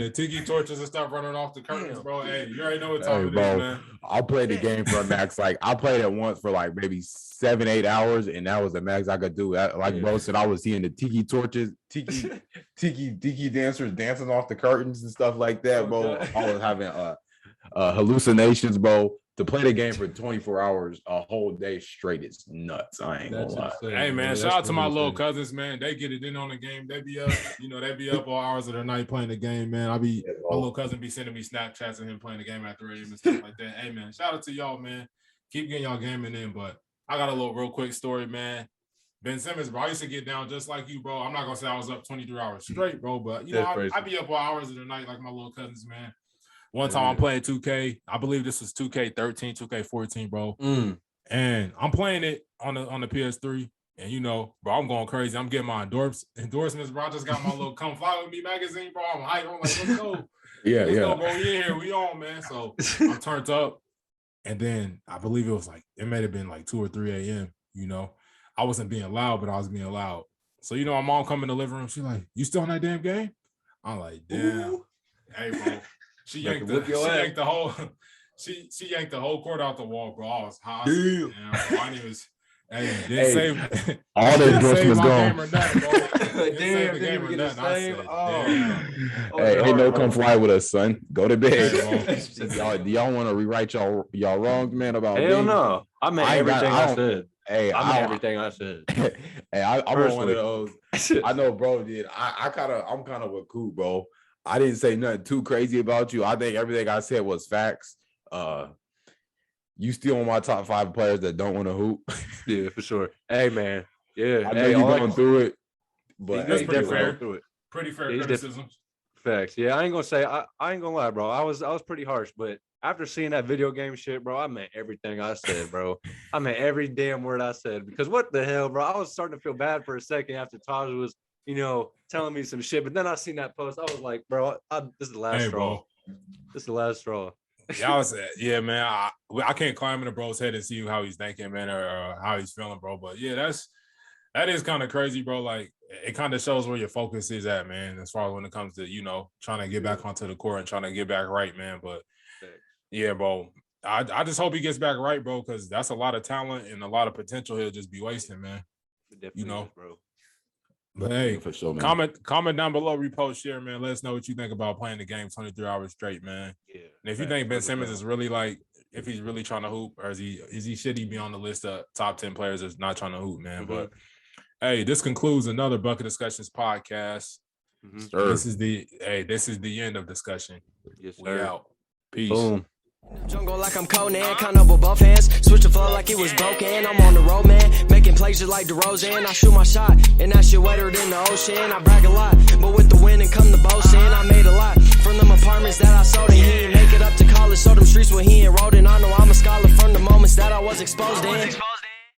tiki torches and stuff running off the curtains, bro. Hey, you already know what time it is, man. I played the game for a max. Like, I played it once for like maybe 7-8 hours, and that was the max I could do. Bro said, I was seeing the tiki torches, tiki dancers dancing off the curtains and stuff like that, bro. I was having hallucinations, bro. To play the game for 24 hours a whole day straight is nuts. I ain't gonna lie. Hey, man, shout out to my little cousins, man. They get it in on the game. They be up, they be up all hours of the night playing the game, man. My little cousin be sending me Snapchats of him playing the game at 3 a.m. and stuff like that. Hey, man, shout out to y'all, man. Keep getting y'all gaming in, but I got a little real quick story, man. Ben Simmons, bro, I used to get down just like you, bro. I'm not gonna say I was up 23 hours straight, bro, but I be up all hours of the night like my little cousins, man. One time I'm playing 2K. I believe this was 2K13, 2K14, bro. And I'm playing it on the PS3. And bro, I'm going crazy. I'm getting my endorsements, bro. I just got my little "Come Fly With Me" magazine, bro. I'm hyped. I'm like, let's go. Let's go, bro. We in here. We on, man. So I'm turned up. And then I believe it may have been like 2 or 3 a.m. I wasn't being loud, but I was being loud. So my mom come in the living room. She's like, "You still on that damn game?" I'm like, "Damn." Ooh. Hey, bro. She yanked the whole court out the wall, bro. I was hot. Damn. I didn't even. Hey, all the endorsements gone. Damn, didn't even get Hey, ain't no come fly with us, son. Go to bed. Do y'all want to rewrite y'all wrongs, man? About hell no. I meant everything I said. Hey, I meant everything I said. Hey, I'm one of those. I know, bro. Did I'm kind of with Coop, bro. I didn't say nothing too crazy about you. I think everything I said was facts. You still on my top 5 players that don't want to hoop. Yeah, for sure. Hey, man. Yeah. I know you're going through it, but that's pretty fair. Pretty fair criticism. Facts. Yeah, I ain't gonna say. I ain't gonna lie, bro. I was pretty harsh, but after seeing that video game shit, bro, I meant everything I said, bro. I meant every damn word I said, because what the hell, bro? I was starting to feel bad for a second after Taj was, telling me some shit. But then I seen that post. I was like, bro, this is the last straw. Bro. This is the last straw. Yeah, man. I can't climb in a bro's head and see how he's thinking, man, or how he's feeling, bro. But yeah, that is kind of crazy, bro. Like, it kind of shows where your focus is at, man, as far as when it comes to, trying to get back onto the court and trying to get back right, man. But yeah, bro, I just hope he gets back right, bro, because that's a lot of talent and a lot of potential he'll just be wasting, man. Bro. But hey, for sure, man. Comment down below, repost, share, man. Let us know what you think about playing the game 23 hours straight, man. Yeah. And if you think Ben Simmons is really if he's really trying to hoop, or should he be on the list of top 10 players that's not trying to hoop, man? Mm-hmm. But hey, this concludes another Bucket Discussions podcast. Mm-hmm. This is the end of discussion. Yes, sir. We out. Peace. Boom. Jungle like I'm Conan, count up with both hands. Switch the flow like it was broken. I'm on the road, man, making plays just like DeRozan. I shoot my shot, and that shit wetter than the ocean. I brag a lot, but with the wind and come the boasting. I made a lot from them apartments that I sold, and he ain't make it up to college. So them streets where he enrolled in. I know I'm a scholar from the moments that I was exposed in.